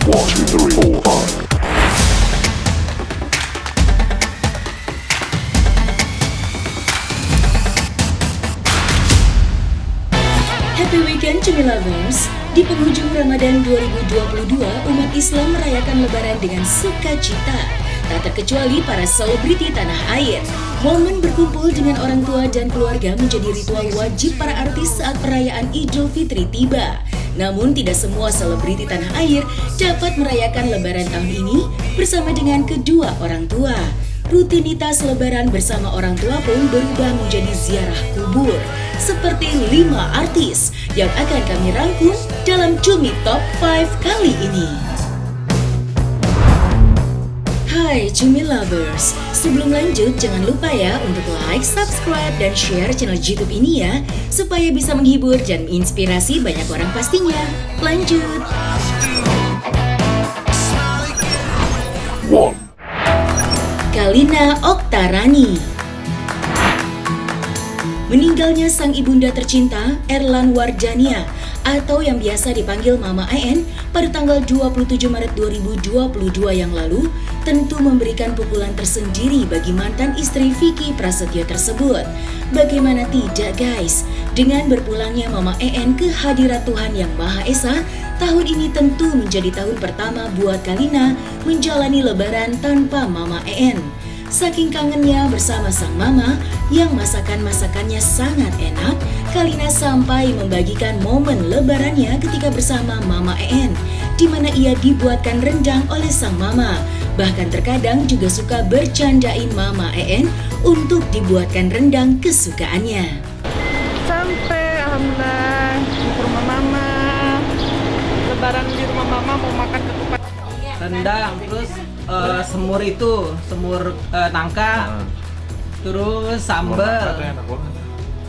1, 2, 3, 4, 5. Happy weekend Cumi Lovers. Di penghujung Ramadan 2022, umat Islam merayakan Lebaran dengan sukacita. Tak terkecuali para selebriti tanah air. Momen berkumpul dengan orang tua dan keluarga menjadi ritual wajib para artis saat perayaan Idul Fitri tiba. Namun tidak semua selebriti tanah air dapat merayakan Lebaran tahun ini bersama dengan kedua orang tua. Rutinitas Lebaran bersama orang tua pun berubah menjadi ziarah kubur. Seperti 5 artis yang akan kami rangkum dalam Cumi Top 5 kali ini. Hai Cumi Lovers, sebelum lanjut jangan lupa ya untuk like, subscribe, dan share channel YouTube ini ya, supaya bisa menghibur dan menginspirasi banyak orang pastinya. Lanjut! 1. Kalina Oktarani. Meninggalnya sang ibunda tercinta, Erlan Wardania, atau yang biasa dipanggil Mama En, pada tanggal 27 Maret 2022 yang lalu, tentu memberikan pukulan tersendiri bagi mantan istri Vicky Prasetyo tersebut. Bagaimana tidak guys, dengan berpulangnya Mama En ke hadirat Tuhan Yang Maha Esa, tahun ini tentu menjadi tahun pertama buat Kalina menjalani Lebaran tanpa Mama En. Saking kangennya bersama sang mama yang masakan-masakannya sangat enak, Kalina sampai membagikan momen lebarannya ketika bersama Mama En, di mana ia dibuatkan rendang oleh sang mama. Bahkan terkadang juga suka bercandain Mama En untuk dibuatkan rendang kesukaannya. Sampai alhamdulillah di rumah mama. Lebaran di rumah mama mau makan ketupat rendang, terus semur nangka, terus sambal,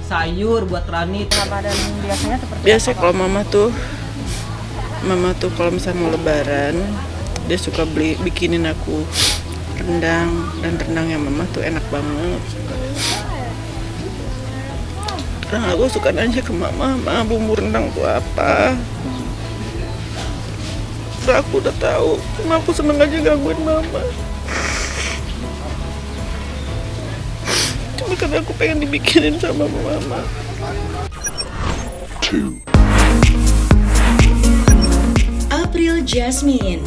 sayur buat Rani. Ramadan biasanya seperti Biasa apa? kalau mama tuh kalau misalnya mau lebaran, dia suka bikinin aku rendang, dan rendangnya mama tuh enak banget. Terus aku suka nanya ke mama, "Ma, bumbu rendang tuh apa?" Terus aku udah tahu, cuma aku seneng aja gangguin mama. Cuma karena aku pengen dibikinin sama mama. 2. April Jasmine.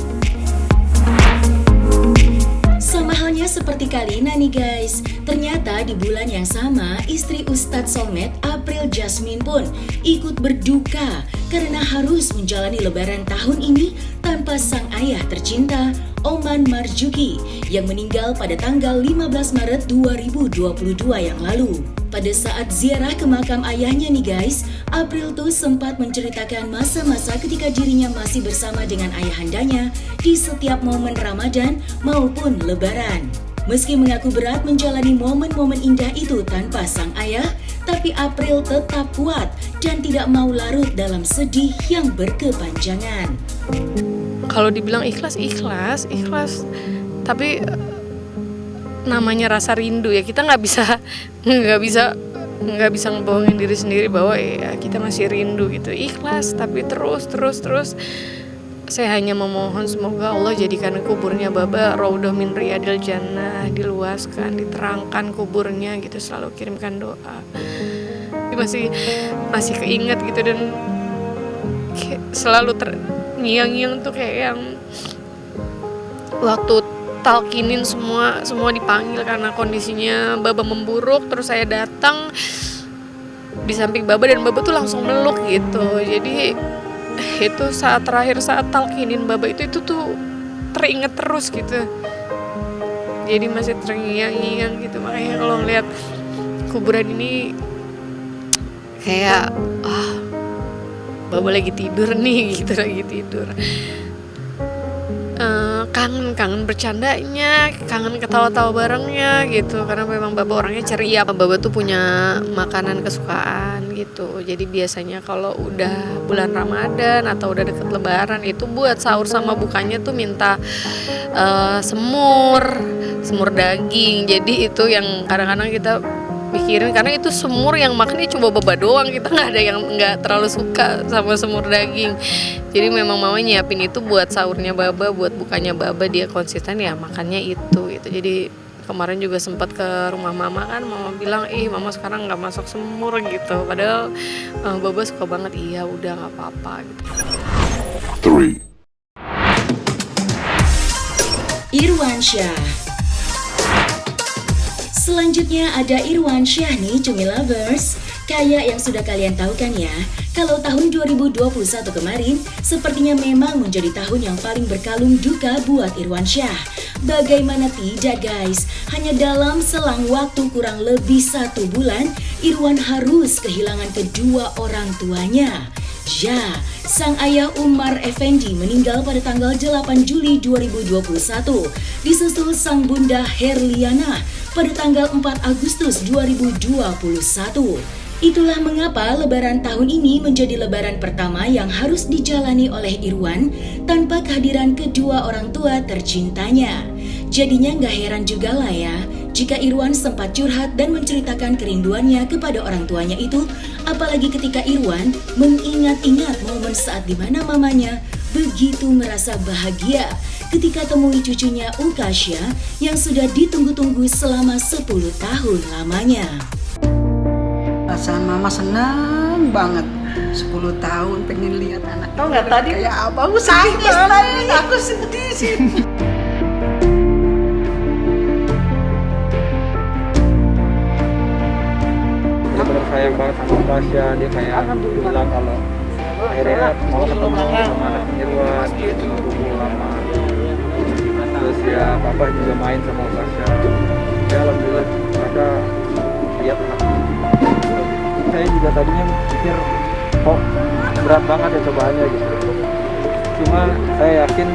Sama halnya seperti Kalina nih guys, ternyata di bulan yang sama istri Ustadz Soulmate April Jasmine pun ikut berduka karena harus menjalani Lebaran tahun ini tanpa sang ayah tercinta Oman Marzuki yang meninggal pada tanggal 15 Maret 2022 yang lalu. Pada saat ziarah ke makam ayahnya nih guys, April tuh sempat menceritakan masa-masa ketika dirinya masih bersama dengan ayahandanya di setiap momen Ramadan maupun Lebaran. Meski mengaku berat menjalani momen-momen indah itu tanpa sang ayah, tapi April tetap kuat dan tidak mau larut dalam sedih yang berkepanjangan. Kalau dibilang ikhlas, tapi namanya rasa rindu ya, kita nggak bisa ngebohongin diri sendiri bahwa ya kita masih rindu gitu. Ikhlas tapi terus saya hanya memohon semoga Allah jadikan kuburnya Baba Raudhah min Riyadil Jannah, diluaskan, diterangkan kuburnya gitu, selalu kirimkan doa. Masih keinget gitu, dan selalu ngiang-ngiang tuh kayak yang waktu talkinin semua dipanggil karena kondisinya Baba memburuk, terus saya datang di samping Baba dan Baba tuh langsung meluk gitu. Jadi itu saat terakhir saat talkinin Baba itu tuh teringat terus gitu. Jadi masih terngiang-ngiang gitu. Makanya kalau ngeliat kuburan ini kayak Baba lagi tidur nih gitu, lagi tidur. Kangen bercandanya, kangen ketawa-tawa barengnya gitu, karena memang Baba orangnya ceria. Baba tuh punya makanan kesukaan gitu, jadi biasanya kalau udah bulan Ramadan atau udah deket Lebaran itu buat sahur sama bukanya tuh minta semur daging. Jadi itu yang kadang-kadang kita mikirin, karena itu semur yang makannya cuma baba doang, kita nggak ada yang nggak terlalu suka sama semur daging. Jadi memang mama nyiapin itu buat sahurnya baba, buat bukanya baba, dia konsisten ya makannya itu gitu. Jadi kemarin juga sempat ke rumah mama kan, mama bilang mama sekarang nggak masak semur gitu, padahal baba suka banget. Iya udah nggak apa-apa gitu. 3. Irwansyah. Selanjutnya ada Irwansyah nih Cumi Lovers. Kayak yang sudah kalian tahu kan ya, kalau tahun 2021 kemarin sepertinya memang menjadi tahun yang paling berkalung duka buat Irwansyah. Bagaimana tidak guys, hanya dalam selang waktu kurang lebih 1 bulan, Irwan harus kehilangan kedua orang tuanya. Ya, sang ayah Umar Effendi meninggal pada tanggal 8 Juli 2021, disusul sang bunda Herliana pada tanggal 4 Agustus 2021. Itulah mengapa lebaran tahun ini menjadi lebaran pertama yang harus dijalani oleh Irwan tanpa kehadiran kedua orang tua tercintanya. Jadinya nggak heran juga lah ya, jika Irwan sempat curhat dan menceritakan kerinduannya kepada orang tuanya itu, apalagi ketika Irwan mengingat-ingat momen saat dimana mamanya begitu merasa bahagia ketika temui cucunya Ukasya yang sudah ditunggu-tunggu selama 10 tahun lamanya. Perasaan mama senang banget. 10 tahun pengen lihat anak. Tahu nggak tadi kayak apa? Aku sedih banget. Aku sedih sih. Dia benar sayang banget sama Tasya. Dia kayak bilang kalau akhirnya mau ketemu sama anak Irwan, dia tunggu lama. Terus ya papa juga main sama Tasya. Ya alhamdulillah mereka lihat anak. Saya juga tadinya pikir kok berat banget ya cobaannya gitu. Cuma saya yakin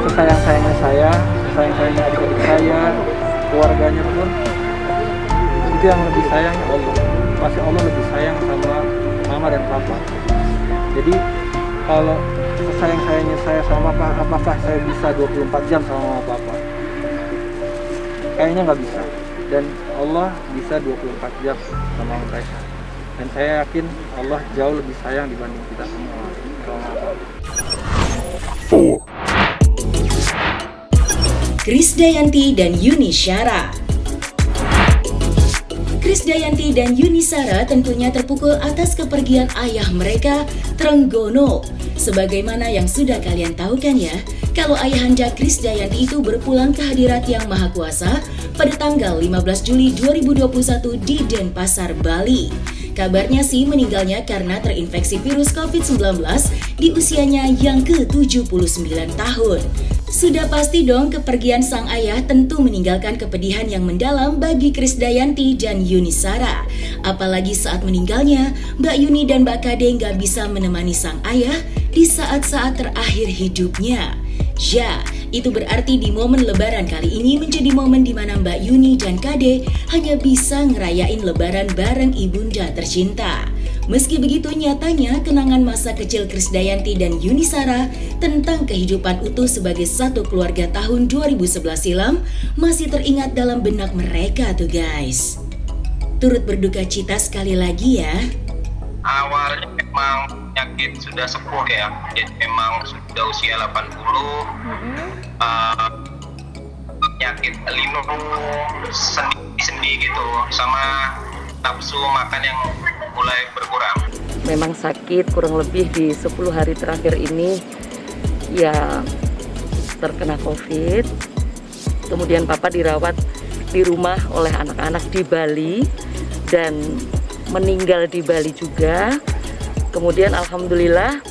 sesayang-sayangnya saya, sesayang-sayangnya adik-adik saya, keluarganya pun itu yang lebih sayangnya Allah. Pasti Allah lebih sayang sama mama dan papa. Jadi kalau sesayang-sayangnya saya sama papa, apakah saya bisa 24 jam sama mama papa? Kayaknya nggak bisa. Dan Allah bisa 24 jam sama mereka. Dan saya yakin Allah jauh lebih sayang dibanding kita semua. 4. Krisdayanti dan Yuni Syara. Krisdayanti dan Yuni Syara tentunya terpukul atas kepergian ayah mereka, Trenggono. Sebagaimana yang sudah kalian tahu kan ya, kalau ayahanda Krisdayanti itu berpulang ke hadirat Yang Maha Kuasa pada tanggal 15 Juli 2021 di Denpasar, Bali. Kabarnya sih meninggalnya karena terinfeksi virus COVID-19 di usianya yang ke-79 tahun. Sudah pasti dong kepergian sang ayah tentu meninggalkan kepedihan yang mendalam bagi Krisdayanti dan Yuni Syara. Apalagi saat meninggalnya, Mbak Yuni dan Mbak Kade nggak bisa menemani sang ayah di saat-saat terakhir hidupnya. Ya, itu berarti di momen lebaran kali ini menjadi momen di mana Mbak Yuni dan Kade hanya bisa ngerayain lebaran bareng ibunda tercinta. Meski begitu, nyatanya kenangan masa kecil Krisdayanti dan Yuni Syara tentang kehidupan utuh sebagai satu keluarga tahun 2011 silam masih teringat dalam benak mereka tuh guys. Turut berduka cita sekali lagi ya. Awalnya memang penyakit sudah sepuh ya, jadi memang sudah usia 80, penyakit linu, sendi gitu, sama nafsu makan yang mulai berkurang. Memang sakit kurang lebih di 10 hari terakhir ini ya terkena COVID. Kemudian papa dirawat di rumah oleh anak-anak di Bali dan meninggal di Bali juga. Kemudian alhamdulillah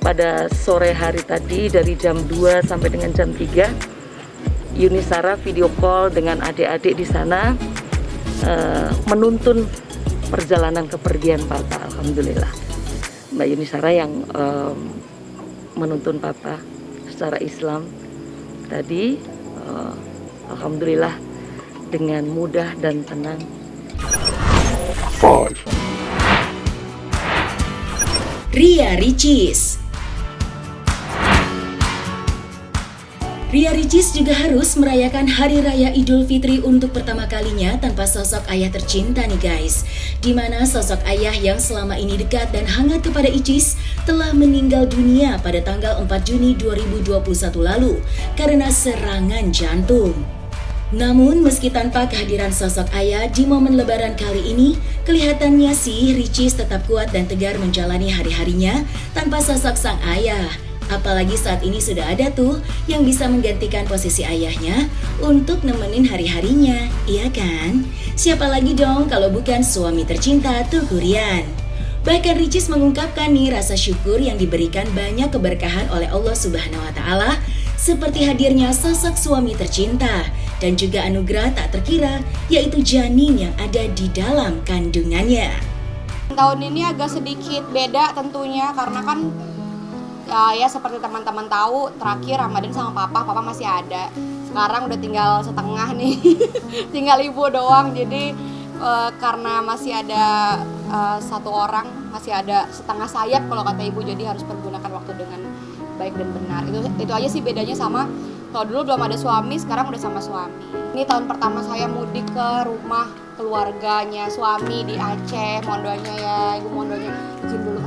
pada sore hari tadi dari jam 2 sampai dengan jam 3 Yuni Syara video call dengan adik-adik di sana menuntun perjalanan kepergian papa. Alhamdulillah Mbak Yuni Syara yang menuntun papa secara Islam tadi, alhamdulillah dengan mudah dan tenang. 5. Ria Ricis. Ria Ricis juga harus merayakan Hari Raya Idul Fitri untuk pertama kalinya tanpa sosok ayah tercinta nih guys. Dimana sosok ayah yang selama ini dekat dan hangat kepada Icis telah meninggal dunia pada tanggal 4 Juni 2021 lalu karena serangan jantung. Namun meski tanpa kehadiran sosok ayah di momen lebaran kali ini, kelihatannya sih Ricis tetap kuat dan tegar menjalani hari-harinya tanpa sosok sang ayah. Apalagi saat ini sudah ada tuh yang bisa menggantikan posisi ayahnya untuk nemenin hari-harinya, iya kan? Siapa lagi dong kalau bukan suami tercinta Teuku Ryan. Bahkan Ricis mengungkapkan nih rasa syukur yang diberikan banyak keberkahan oleh Allah Subhanahu wa Ta'ala, seperti hadirnya sosok suami tercinta dan juga anugerah tak terkira, yaitu janin yang ada di dalam kandungannya. Tahun ini agak sedikit beda tentunya karena kan ya seperti teman-teman tahu, terakhir Ramadan sama papa masih ada. Sekarang udah tinggal setengah nih, tinggal ibu doang. Jadi karena masih ada satu orang, masih ada setengah sayap kalau kata ibu, jadi harus pergunakan waktu dengan baik dan benar. Itu aja sih bedanya sama kalau dulu belum ada suami, sekarang udah sama suami. Ini tahun pertama saya mudik ke rumah keluarganya suami di Aceh. Mohon doanya ya, ibu mohon doanya. Izin dulu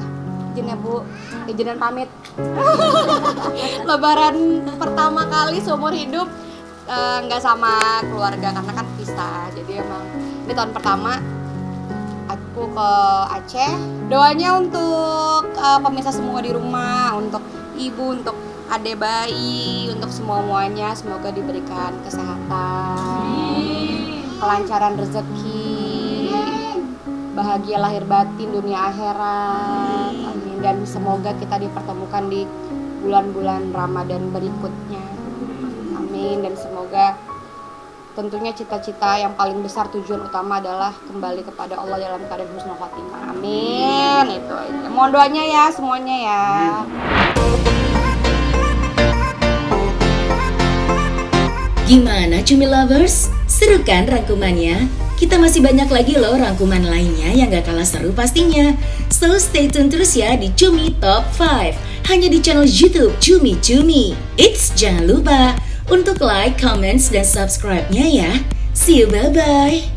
izin ya bu, izin dan pamit. Lebaran pertama kali seumur hidup nggak sama keluarga karena kan pisah. Jadi emang ini tahun pertama aku ke Aceh. Doanya untuk pemirsa semua di rumah, untuk ibu, untuk adik bayi, untuk semuanya, semoga diberikan kesehatan, kelancaran rezeki, bahagia lahir batin dunia akhirat, amin. Dan semoga kita dipertemukan di bulan-bulan Ramadan berikutnya, amin. Dan semoga tentunya cita-cita yang paling besar, tujuan utama adalah kembali kepada Allah dalam keadaan husnul khotimah, amin. Itu aja, mohon doanya ya semuanya ya. Gimana Cumi Lovers? Seru kan rangkumannya? Kita masih banyak lagi loh rangkuman lainnya yang gak kalah seru pastinya. So stay tune terus ya di Cumi Top 5 hanya di channel YouTube Cumi Cumi. Eits, jangan lupa untuk like, comments, dan subscribe-nya ya. See you, bye-bye.